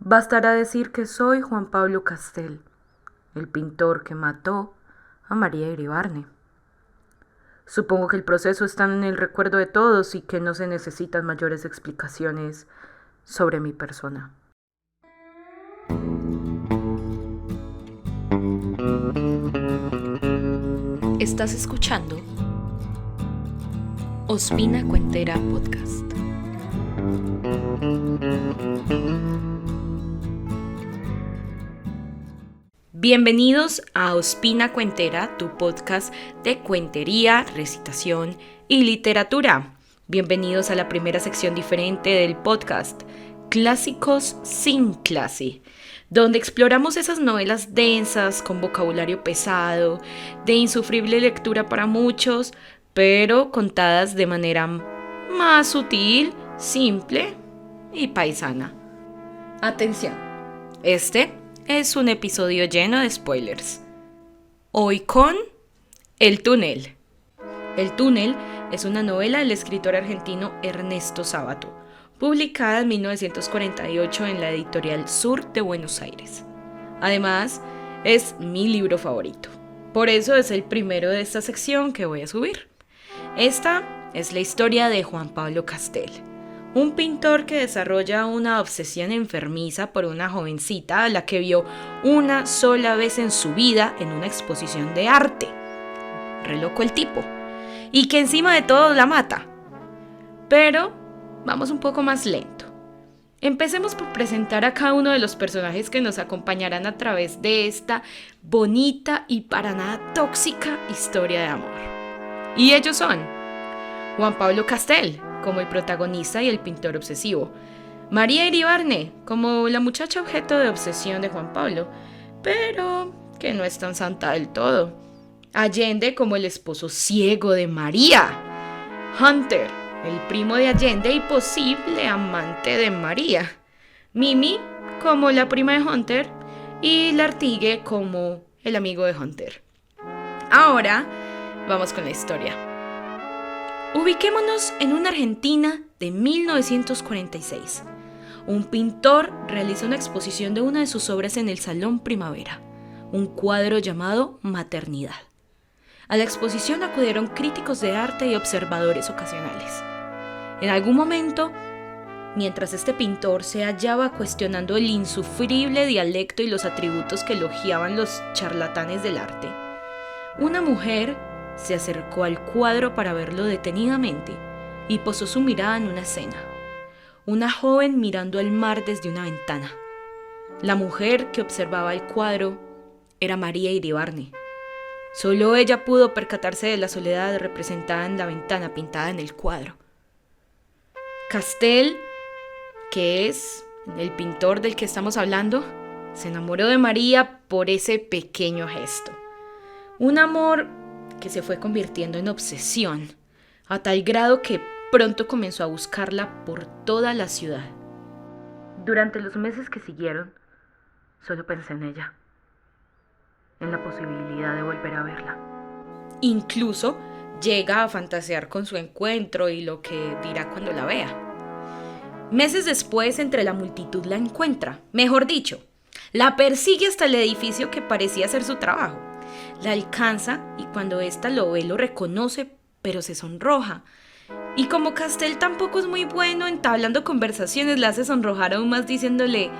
Bastará decir que soy Juan Pablo Castel, el pintor que mató a María Iribarne. Supongo que el proceso está en el recuerdo de todos y que no se necesitan mayores explicaciones sobre mi persona. Estás escuchando Ospina Cuentera Podcast. Bienvenidos a Ospina Cuentera, tu podcast de cuentería, recitación y literatura. Bienvenidos a la primera sección diferente del podcast, Clásicos sin clase, donde exploramos esas novelas densas, con vocabulario pesado, de insufrible lectura para muchos, pero contadas de manera más sutil, simple y paisana. Atención, este es un episodio lleno de spoilers. Hoy con El túnel. El túnel es una novela del escritor argentino Ernesto Sábato, publicada en 1948 en la editorial Sur de Buenos Aires. Además, es mi libro favorito. Por eso es el primero de esta sección que voy a subir. Esta es la historia de Juan Pablo Castel, un pintor que desarrolla una obsesión enfermiza por una jovencita a la que vio una sola vez en su vida en una exposición de arte. Re loco el tipo. Y que encima de todo la mata. Pero vamos un poco más lento. Empecemos por presentar a cada uno de los personajes que nos acompañarán a través de esta bonita y para nada tóxica historia de amor. Y ellos son Juan Pablo Castel, como el protagonista y el pintor obsesivo. María Iribarne, como la muchacha objeto de obsesión de Juan Pablo, pero que no es tan santa del todo. Allende, como el esposo ciego de María. Hunter, el primo de Allende y posible amante de María. Mimi, como la prima de Hunter, y Lartigue, como el amigo de Hunter. Ahora, vamos con la historia. Ubiquémonos en una Argentina de 1946. Un pintor realiza una exposición de una de sus obras en el Salón Primavera, un cuadro llamado Maternidad. A la exposición acudieron críticos de arte y observadores ocasionales. En algún momento, mientras este pintor se hallaba cuestionando el insufrible dialecto y los atributos que elogiaban los charlatanes del arte, una mujer se acercó al cuadro para verlo detenidamente y posó su mirada en una escena. Una joven mirando al mar desde una ventana. La mujer que observaba el cuadro era María Iribarne. Solo ella pudo percatarse de la soledad representada en la ventana pintada en el cuadro. Castel, que es el pintor del que estamos hablando, se enamoró de María por ese pequeño gesto. Un amor que se fue convirtiendo en obsesión, a tal grado que pronto comenzó a buscarla por toda la ciudad. Durante los meses que siguieron, solo pensé en ella, en la posibilidad de volver a verla. Incluso llega a fantasear con su encuentro y lo que dirá cuando la vea. Meses después, entre la multitud la encuentra, mejor dicho, la persigue hasta el edificio que parecía ser su trabajo. La alcanza y cuando ésta lo ve lo reconoce, pero se sonroja. Y como Castel tampoco es muy bueno entablando conversaciones, la hace sonrojar aún más diciéndole: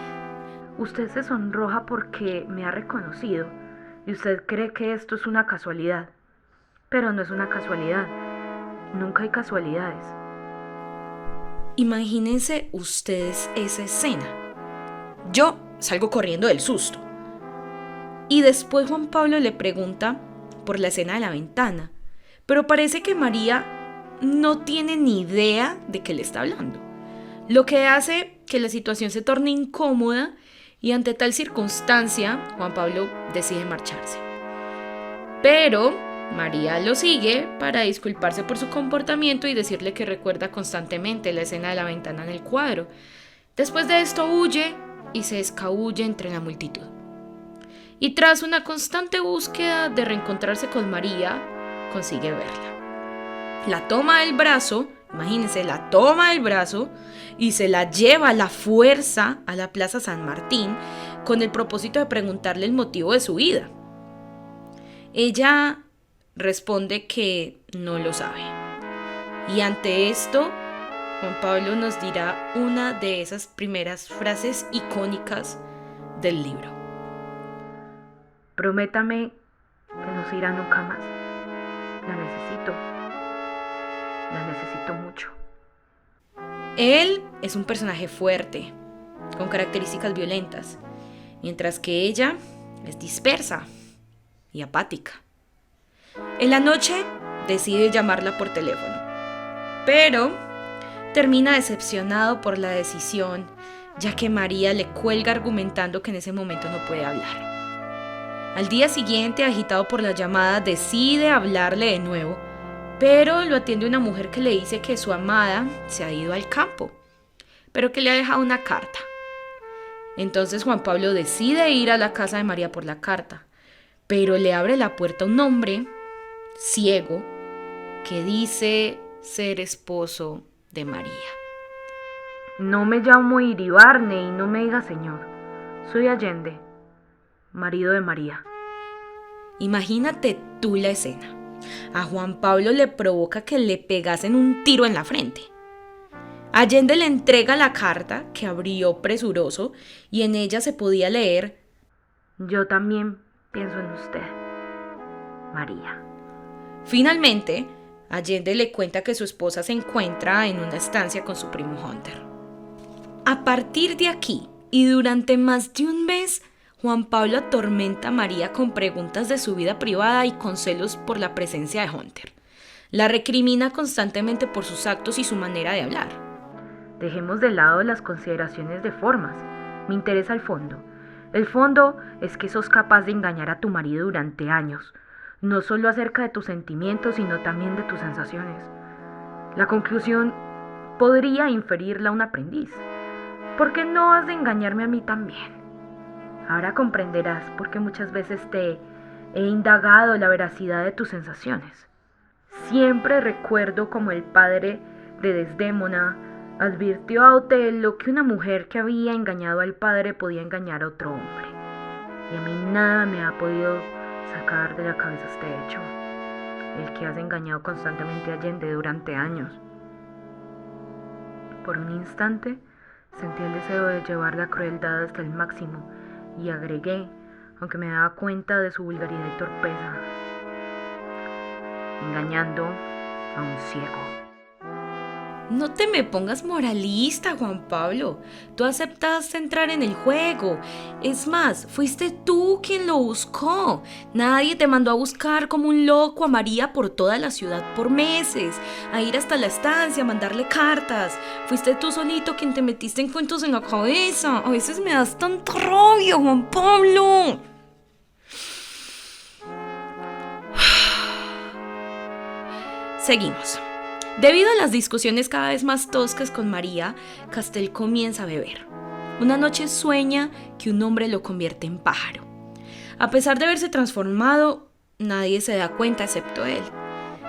Usted se sonroja porque me ha reconocido y usted cree que esto es una casualidad. Pero no es una casualidad. Nunca hay casualidades. Imagínense ustedes esa escena. Yo salgo corriendo del susto. Y después Juan Pablo le pregunta por la escena de la ventana, pero parece que María no tiene ni idea de qué le está hablando, lo que hace que la situación se torne incómoda y ante tal circunstancia Juan Pablo decide marcharse. Pero María lo sigue para disculparse por su comportamiento y decirle que recuerda constantemente la escena de la ventana en el cuadro. Después de esto huye y se escabulle entre la multitud. Y tras una constante búsqueda de reencontrarse con María, consigue verla. La toma del brazo imagínense, la toma del brazo y se la lleva a la fuerza a la Plaza San Martín con el propósito de preguntarle el motivo de su vida. Ella responde que no lo sabe. Y ante esto, Juan Pablo nos dirá una de esas primeras frases icónicas del libro. Prométame que no se irá nunca más. La necesito mucho. Él es un personaje fuerte, con características violentas, mientras que ella es dispersa y apática. En la noche decide llamarla por teléfono, pero termina decepcionado por la decisión, ya que María le cuelga argumentando que en ese momento no puede hablar. Al día siguiente, agitado por la llamada, decide hablarle de nuevo, pero lo atiende una mujer que le dice que su amada se ha ido al campo, pero que le ha dejado una carta. Entonces Juan Pablo decide ir a la casa de María por la carta, pero le abre la puerta un hombre ciego que dice ser esposo de María. No me llamo Iribarne y no me diga señor. Soy Allende, marido de María. Imagínate tú la escena. A Juan Pablo le provoca que le pegasen un tiro en la frente. Allende le entrega la carta que abrió presuroso y en ella se podía leer: yo también pienso en usted, María. Finalmente, Allende le cuenta que su esposa se encuentra en una estancia con su primo Hunter. A partir de aquí y durante más de un mes, Juan Pablo atormenta a María con preguntas de su vida privada y con celos por la presencia de Hunter. La recrimina constantemente por sus actos y su manera de hablar. Dejemos de lado las consideraciones de formas. Me interesa el fondo. El fondo es que sos capaz de engañar a tu marido durante años, no solo acerca de tus sentimientos, sino también de tus sensaciones. La conclusión podría inferirla un aprendiz. ¿Por qué no has de engañarme a mí también? Ahora comprenderás por qué muchas veces te he indagado la veracidad de tus sensaciones. Siempre recuerdo como el padre de Desdémona advirtió a Otelo que una mujer que había engañado al padre podía engañar a otro hombre. Y a mí nada me ha podido sacar de la cabeza este hecho, el que has engañado constantemente a Allende durante años. Por un instante sentí el deseo de llevar la crueldad hasta el máximo y agregué, aunque me daba cuenta de su vulgaridad y torpeza, engañando a un ciego. No te me pongas moralista, Juan Pablo. Tú aceptaste entrar en el juego. Es más, fuiste tú quien lo buscó. Nadie te mandó a buscar como un loco a María por toda la ciudad por meses, a ir hasta la estancia, a mandarle cartas. Fuiste tú solito quien te metiste en cuentos en la cabeza. A veces me das tanta rabia, Juan Pablo. Seguimos. Debido a las discusiones cada vez más toscas con María, Castel comienza a beber. Una noche sueña que un hombre lo convierte en pájaro. A pesar de haberse transformado, nadie se da cuenta excepto él.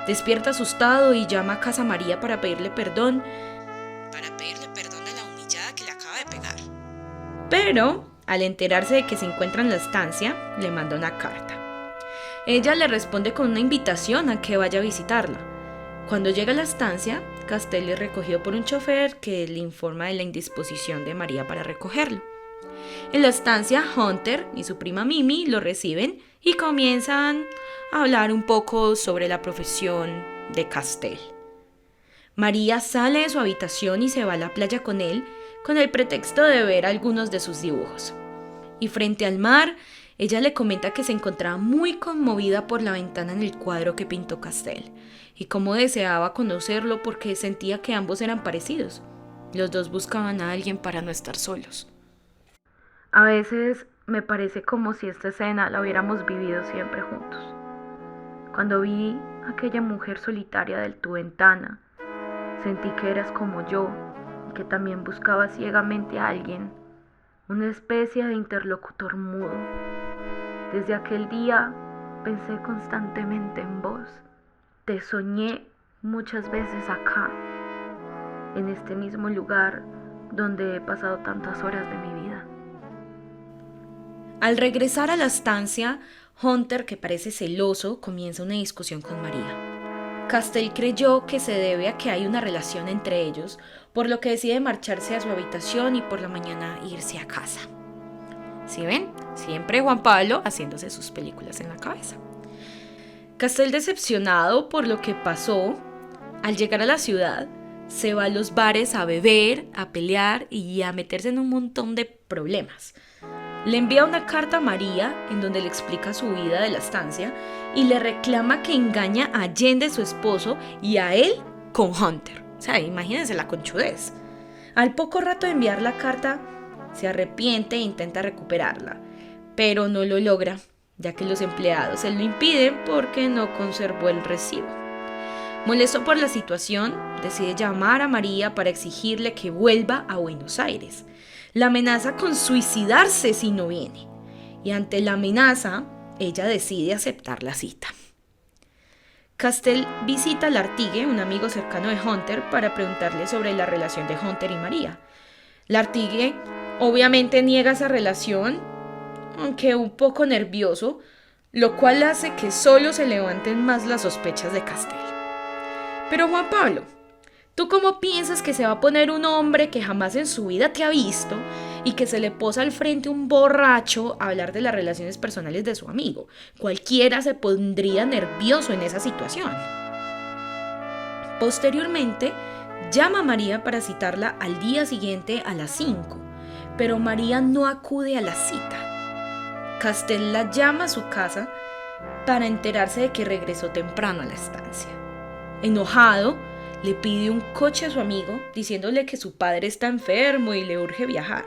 Despierta asustado y llama a casa a María para pedirle perdón a la humillada que le acaba de pegar. Pero, al enterarse de que se encuentra en la estancia, le manda una carta. Ella le responde con una invitación a que vaya a visitarla. Cuando llega a la estancia, Castel es recogido por un chofer que le informa de la indisposición de María para recogerlo. En la estancia, Hunter y su prima Mimi lo reciben y comienzan a hablar un poco sobre la profesión de Castel. María sale de su habitación y se va a la playa con él con el pretexto de ver algunos de sus dibujos. Y frente al mar, ella le comenta que se encontraba muy conmovida por la ventana en el cuadro que pintó Castel y cómo deseaba conocerlo porque sentía que ambos eran parecidos. Los dos buscaban a alguien para no estar solos. A veces me parece como si esta escena la hubiéramos vivido siempre juntos. Cuando vi a aquella mujer solitaria de tu ventana, sentí que eras como yo y que también buscaba ciegamente a alguien, una especie de interlocutor mudo. Desde aquel día pensé constantemente en vos. Te soñé muchas veces acá en este mismo lugar donde he pasado tantas horas de mi vida. Al regresar a la estancia, Hunter, que parece celoso, comienza una discusión con María. Castell creyó que se debe a que hay una relación entre ellos, por lo que decide marcharse a su habitación y por la mañana irse a casa. ¿Sí ven? Siempre Juan Pablo haciéndose sus películas en la cabeza. Castell, decepcionado por lo que pasó, al llegar a la ciudad, se va a los bares a beber, a pelear y a meterse en un montón de problemas. Le envía una carta a María en donde le explica su vida de la estancia y le reclama que engaña a Allende, su esposo, y a él con Hunter. O sea, imagínense la conchudez. Al poco rato de enviar la carta, se arrepiente e intenta recuperarla, pero no lo logra, ya que los empleados se lo impiden porque no conservó el recibo. Molesto por la situación, decide llamar a María para exigirle que vuelva a Buenos Aires. La amenaza con suicidarse si no viene, y ante la amenaza, ella decide aceptar la cita. Castell visita a Lartigue, un amigo cercano de Hunter, para preguntarle sobre la relación de Hunter y María. Lartigue obviamente niega esa relación, aunque un poco nervioso, lo cual hace que solo se levanten más las sospechas de Castell. Pero Juan Pablo, ¿tú cómo piensas que se va a poner un hombre que jamás en su vida te ha visto y que se le posa al frente un borracho a hablar de las relaciones personales de su amigo? Cualquiera se pondría nervioso en esa situación. Posteriormente, llama a María para citarla al día siguiente a las 5, pero María no acude a la cita. Castell la llama a su casa para enterarse de que regresó temprano a la estancia. Enojado, le pide un coche a su amigo, diciéndole que su padre está enfermo y le urge viajar.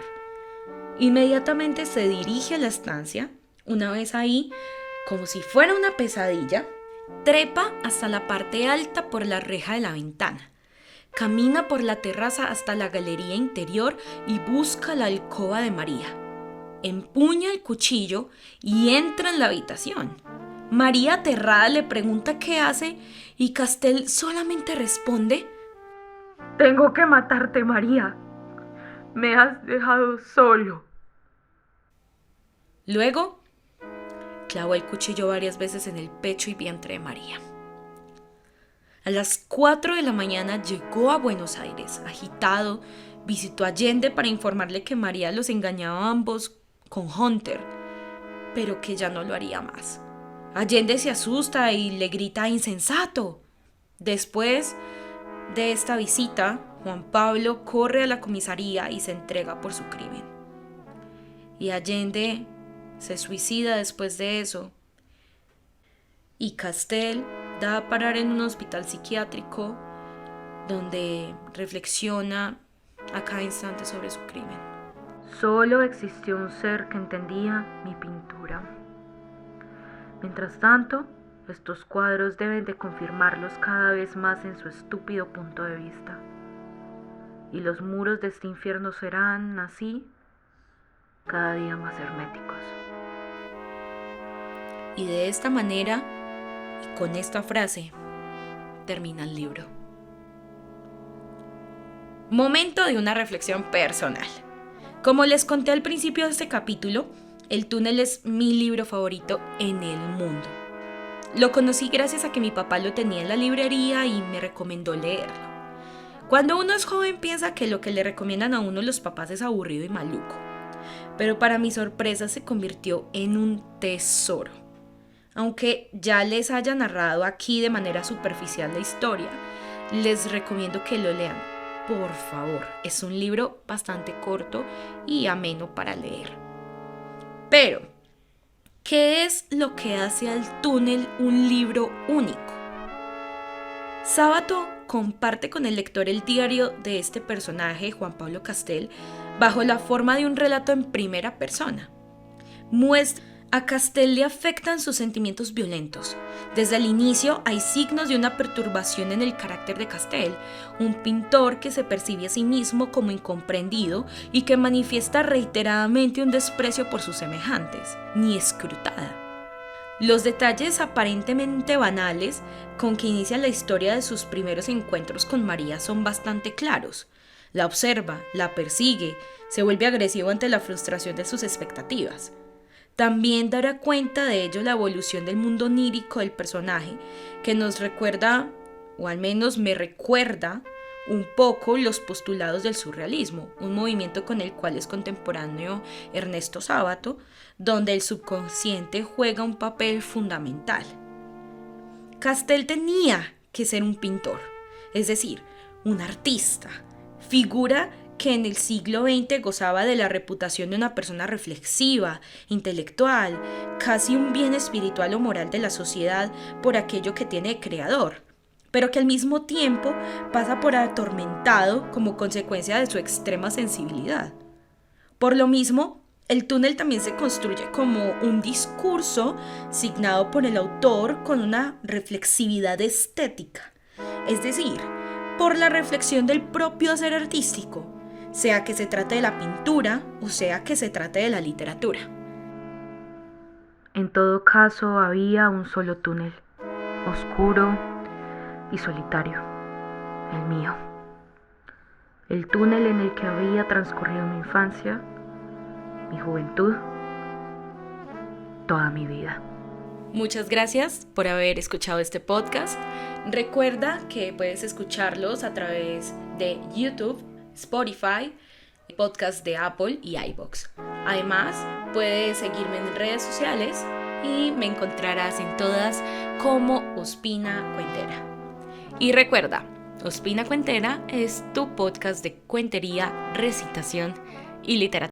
Inmediatamente se dirige a la estancia. Una vez ahí, como si fuera una pesadilla, trepa hasta la parte alta por la reja de la ventana. Camina por la terraza hasta la galería interior y busca la alcoba de María. Empuña el cuchillo y entra en la habitación. María, aterrada, le pregunta qué hace y Castell solamente responde: Tengo que matarte, María. Me has dejado solo. Luego, clavó el cuchillo varias veces en el pecho y vientre de María. A las 4 de la mañana llegó a Buenos Aires, agitado, visitó a Allende para informarle que María los engañaba a ambos con Hunter, pero que ya no lo haría más. Allende se asusta y le grita insensato. Después de esta visita, Juan Pablo corre a la comisaría y se entrega por su crimen. Y Allende se suicida después de eso. Y Castell da a parar en un hospital psiquiátrico donde reflexiona a cada instante sobre su crimen. Solo existió un ser que entendía mi pintura. Mientras tanto, estos cuadros deben de confirmarlos cada vez más en su estúpido punto de vista. Y los muros de este infierno serán, así, cada día más herméticos. Y de esta manera, y con esta frase, termina el libro. Momento de una reflexión personal. Como les conté al principio de este capítulo, El túnel es mi libro favorito en el mundo. Lo conocí gracias a que mi papá lo tenía en la librería y me recomendó leerlo. Cuando uno es joven piensa que lo que le recomiendan a uno los papás es aburrido y maluco, pero para mi sorpresa se convirtió en un tesoro. Aunque ya les haya narrado aquí de manera superficial la historia, les recomiendo que lo lean, por favor. Es un libro bastante corto y ameno para leer. Pero, ¿qué es lo que hace al túnel un libro único? Sábato comparte con el lector el diario de este personaje, Juan Pablo Castell, bajo la forma de un relato en primera persona. A Castell le afectan sus sentimientos violentos. Desde el inicio hay signos de una perturbación en el carácter de Castell, un pintor que se percibe a sí mismo como incomprendido y que manifiesta reiteradamente un desprecio por sus semejantes, ni escrutada. Los detalles aparentemente banales con que inicia la historia de sus primeros encuentros con María son bastante claros. La observa, la persigue, se vuelve agresivo ante la frustración de sus expectativas. También dará cuenta de ello la evolución del mundo onírico del personaje, que nos recuerda, o al menos me recuerda, un poco los postulados del surrealismo, un movimiento con el cual es contemporáneo Ernesto Sábato, donde el subconsciente juega un papel fundamental. Castel tenía que ser un pintor, es decir, un artista, figura que en el siglo XX gozaba de la reputación de una persona reflexiva, intelectual, casi un bien espiritual o moral de la sociedad por aquello que tiene de creador, pero que al mismo tiempo pasa por atormentado como consecuencia de su extrema sensibilidad. Por lo mismo, el túnel también se construye como un discurso signado por el autor con una reflexividad estética, es decir, por la reflexión del propio hacer artístico, sea que se trate de la pintura o sea que se trate de la literatura. En todo caso, había un solo túnel, oscuro y solitario, el mío. El túnel en el que había transcurrido mi infancia, mi juventud, toda mi vida. Muchas gracias por haber escuchado este podcast. Recuerda que puedes escucharlos a través de YouTube, Spotify, podcast de Apple y iVoox. Además, puedes seguirme en redes sociales y me encontrarás en todas como Ospina Cuentera. Y recuerda, Ospina Cuentera es tu podcast de cuentería, recitación y literatura.